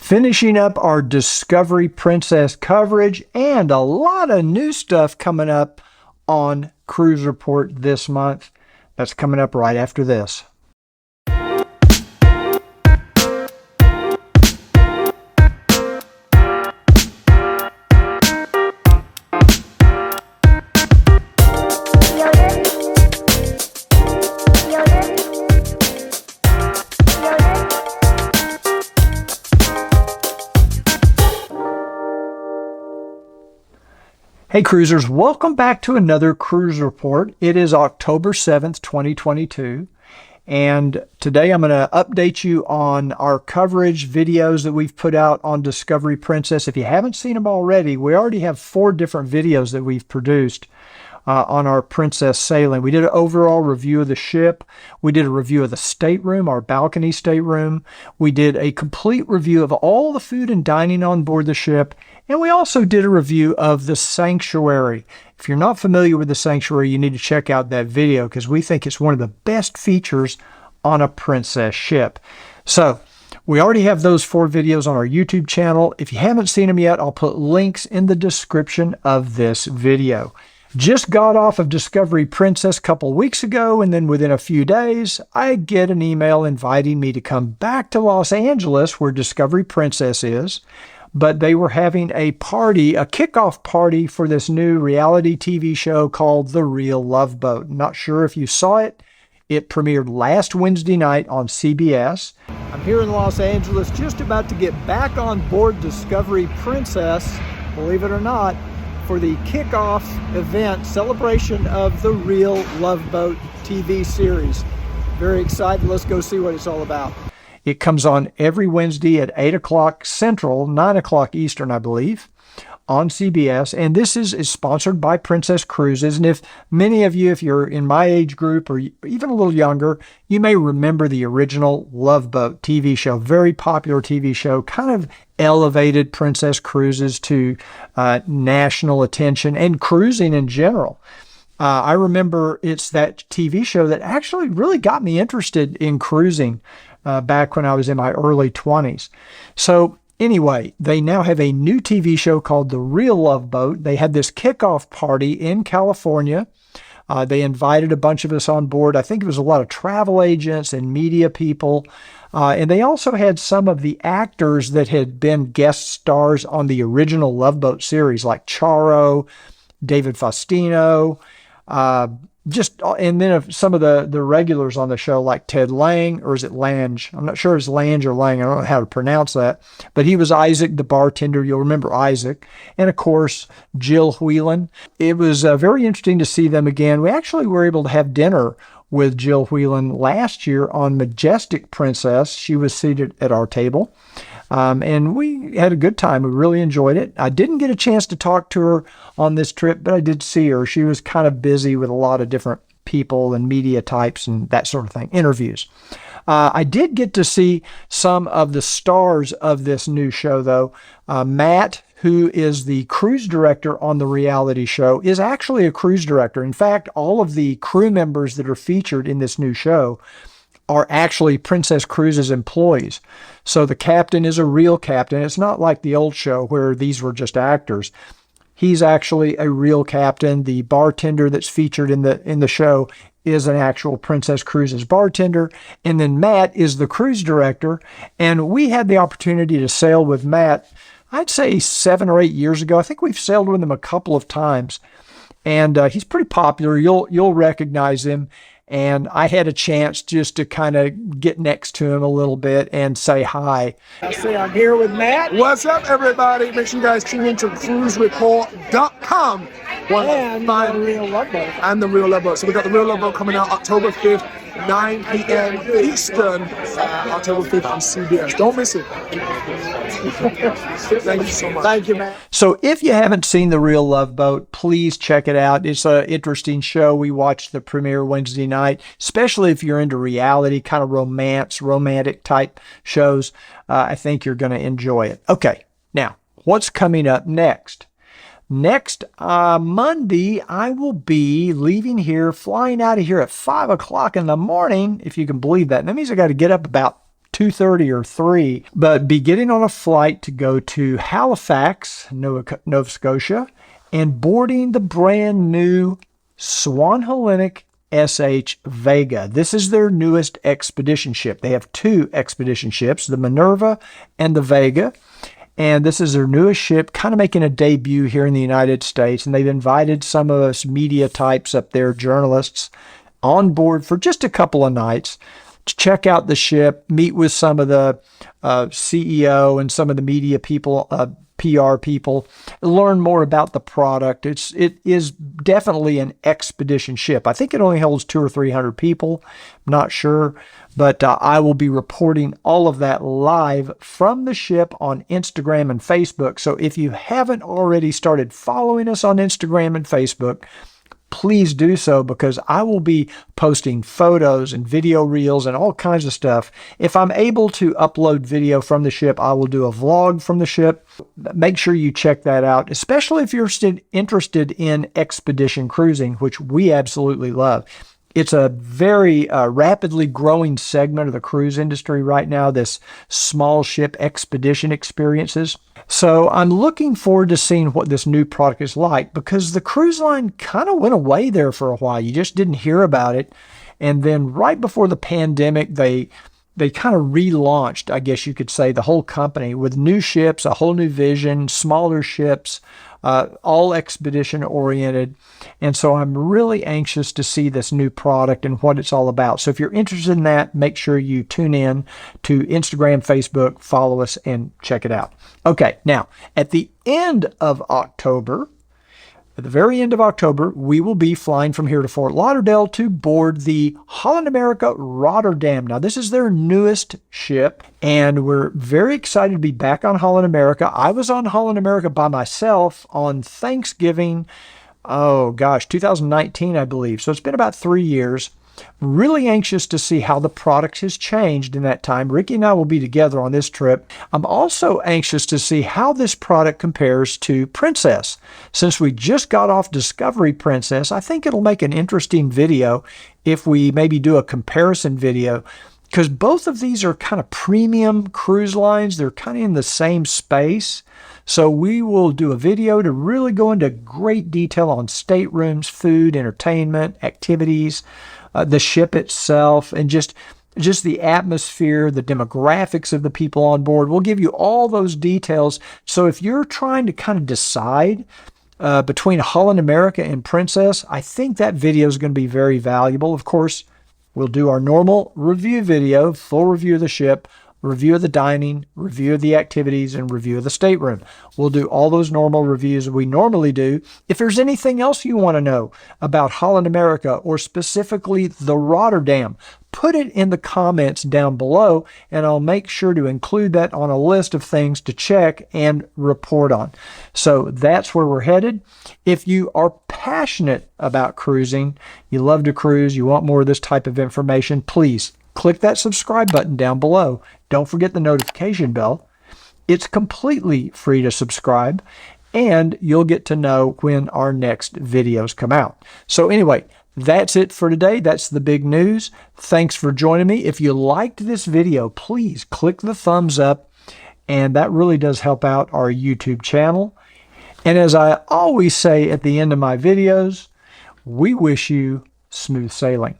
Finishing up our Discovery Princess coverage and a lot of new stuff coming up on Cruise Report this month. That's coming up right after this. Hey cruisers, welcome back to another Cruise Report. It is October 7th, 2022, and today I'm going to update you on our coverage videos that we've put out on Discovery Princess. If you haven't seen them already, we already have 4 different videos that we've produced on our Princess sailing. We did an overall review of the ship. We did a review of the stateroom, our balcony stateroom. We did a complete review of all the food and dining on board the ship. And we also did a review of the sanctuary. If you're not familiar with the sanctuary, you need to check out that video because we think it's one of the best features on a Princess ship. So we already have those 4 videos on our YouTube channel. If you haven't seen them yet, I'll put links in the description of this video. Just got off of Discovery Princess a couple weeks ago, and then within a few days, I get an email inviting me to come back to Los Angeles, where Discovery Princess is. But they were having a party, a kickoff party for this new reality TV show called The Real Love Boat. Not sure if you saw it. It premiered last Wednesday night on CBS. I'm here in Los Angeles, just about to get back on board Discovery Princess, believe it or not, for the kickoff event celebration of The Real Love Boat TV series. Very excited. Let's go see what it's all about. It comes on every Wednesday at 8 o'clock Central, 9 o'clock Eastern, I believe, on CBS. And this is sponsored by Princess Cruises. And if many of you, if you're in my age group or even a little younger, you may remember the original Love Boat TV show. Very popular TV show, kind of elevated Princess Cruises to national attention and cruising in general. I remember it's that TV show that actually really got me interested in cruising back when I was in my early 20s. So anyway, they now have a new TV show called The Real Love Boat. They had this kickoff party in California. They invited a bunch of us on board. I think it was a lot of travel agents and media people. And they also had some of the actors that had been guest stars on the original Love Boat series, like Charo, David Faustino, and then some of the regulars on the show, like Ted Lang, or is it Lange? I'm not sure it's Lange or Lang. I don't know how to pronounce that. But he was Isaac, the bartender. You'll remember Isaac. And, of course, Jill Whelan. It was very interesting to see them again. We actually were able to have dinner with Jill Whelan last year on Majestic Princess. She was seated at our table. And we had a good time. We really enjoyed it. I didn't get a chance to talk to her on this trip, but I did see her. She was kind of busy with a lot of different people and media types and that sort of thing, interviews. I did get to see some of the stars of this new show, though. Matt, who is the cruise director on the reality show, is actually a cruise director. In fact, all of the crew members that are featured in this new show are actually Princess Cruises employees. So the captain is a real captain. It's not like the old show where these were just actors. He's actually a real captain. The bartender that's featured in the show is an actual Princess Cruises bartender. And then Matt is the cruise director. And we had the opportunity to sail with Matt, I'd say 7 or 8 years ago. I think we've sailed with him a couple of times. And he's pretty popular. You'll recognize him. And I had a chance just to kind of get next to him a little bit and say hi. I'm here with Matt. What's up, everybody? Make sure you guys tune into CruiseReport.com. And The Real Love Boat. And The Real Love Boat. So we got The Real Love Boat coming out October 5th, 9 p.m. Eastern, October 5th on CBS. Don't miss it. Thank you so much. Thank you, Matt. So if you haven't seen The Real Love Boat, please check it out. It's an interesting show. We watched the premiere Wednesday night, especially if you're into reality, kind of romantic type shows. I think you're going to enjoy it. Okay, now, what's coming up next? Next Monday, I will be leaving here, flying out of here at 5 o'clock in the morning, if you can believe that. And that means I got to get up about 2:30 or 3, but be getting on a flight to go to Halifax, Nova Scotia, and boarding the brand new Swan Hellnic SH Vega. This is their newest expedition ship. They have 2 expedition ships, the Minerva and the Vega. And this is their newest ship, kind of making a debut here in the United States. And they've invited some of us media types up there, journalists, on board for just a couple of nights to check out the ship, meet with some of the CEO and some of the media people, PR people, learn more about the product. It is definitely an expedition ship. I think it only holds 200 or 300 people. I'm not sure, but I will be reporting all of that live from the ship on Instagram and Facebook. So if you haven't already started following us on Instagram and Facebook, please do so, because I will be posting photos and video reels and all kinds of stuff. If I'm able to upload video from the ship, I will do a vlog from the ship. Make sure you check that out, especially if you're interested in expedition cruising, which we absolutely love. It's a very rapidly growing segment of the cruise industry right now, this small ship expedition experiences. So I'm looking forward to seeing what this new product is like, because the cruise line kind of went away there for a while. You just didn't hear about it. And then right before the pandemic, they kind of relaunched, I guess you could say, the whole company with new ships, a whole new vision, smaller ships, all expedition oriented. And so I'm really anxious to see this new product and what it's all about. So if you're interested in that, make sure you tune in to Instagram, Facebook, follow us, and check it out. Okay, now at the end of October, at the very end of October, we will be flying from here to Fort Lauderdale to board the HAL America Rotterdam. Now, this is their newest ship, and we're very excited to be back on HAL America. I was on HAL America by myself on Thanksgiving, 2019, I believe. So it's been about 3 years. Really anxious to see how the product has changed in that time. Ricky and I will be together on this trip. I'm also anxious to see how this product compares to Princess. Since we just got off Discovery Princess, I think it'll make an interesting video if we maybe do a comparison video, because both of these are kind of premium cruise lines. They're kind of in the same space. So we will do a video to really go into great detail on staterooms, food, entertainment, activities, the ship itself, and just the atmosphere, the demographics of the people on board. We'll give you all those details. So if you're trying to kind of decide between HAL America and Princess, I think that video is going to be very valuable. Of course, we'll do our normal review video, full review of the ship, review of the dining, review of the activities, and review of the stateroom. We'll do all those normal reviews we normally do. If there's anything else you want to know about HAL America, or specifically the Rotterdam, put it in the comments down below, and I'll make sure to include that on a list of things to check and report on. So that's where we're headed. If you are passionate about cruising, you love to cruise, you want more of this type of information, please click that subscribe button down below. Don't forget the notification bell. It's completely free to subscribe, and you'll get to know when our next videos come out. So anyway, that's it for today. That's the big news. Thanks for joining me. If you liked this video, please click the thumbs up, and that really does help out our YouTube channel. And as I always say at the end of my videos, we wish you smooth sailing.